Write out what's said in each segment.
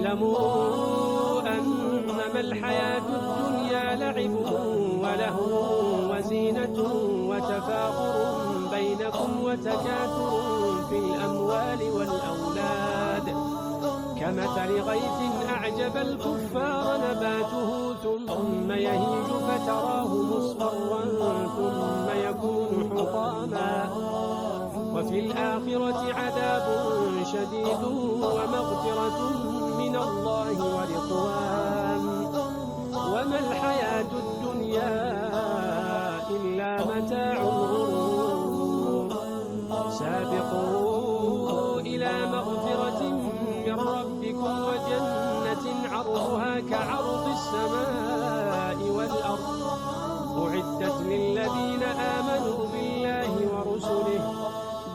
اعلموا أنما الحياة الدنيا لعب ولهو وزينة وتفاخر بينكم وتكاثر في الأموال والأولاد كمثل غيث أعجب الكفار نباته ثم يهيج فتراه مصفرا ثم يكون حطاما وفي الآخرة عذاب شديد ومغفرة من الله ورضوان وما الحياة الدنيا إلا متاع الغرور سابقوا إلى مغفرة من ربكم وجنة عرضها كعرض السماء والأرض أعدت للذين آمنوا بالله ورسله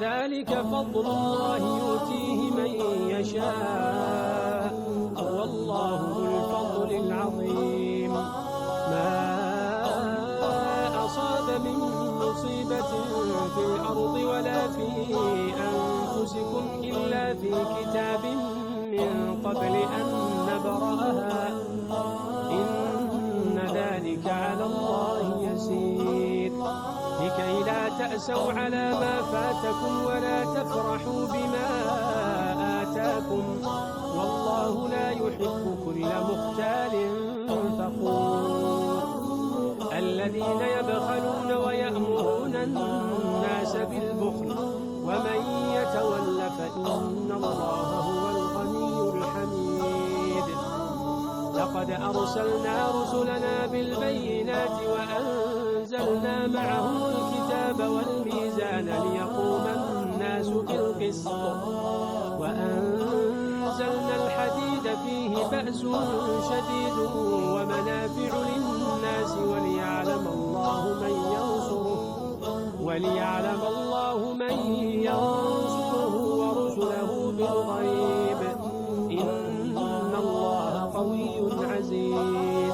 ذلك فضل الله يؤتيه من يشاء والله ذو الفضل العظيم ما أصاب من مصيبة في الأرض ولا في أنفسكم إلا في كتاب من قبل أن نبرأها إن ذلك على الله يسير لكي لا تأسوا على ما فاتكم ولا تفرحوا بما آتاكم والله لا يحب كل مختال فخور الذين يبخلون ويأمرون الناس بالبخل ومن يتول فإن الله هو الغني الحميد لقد أرسلنا رسلنا بالبينات وأنزلنا معهم الكتاب والميزان ليقوم الناس بالقسط وأنزلنا الحديد فيه بأس شديد ومنافع للناس وليعلم الله من ينصره ورسله بالغيب إن الله قوي عزيز.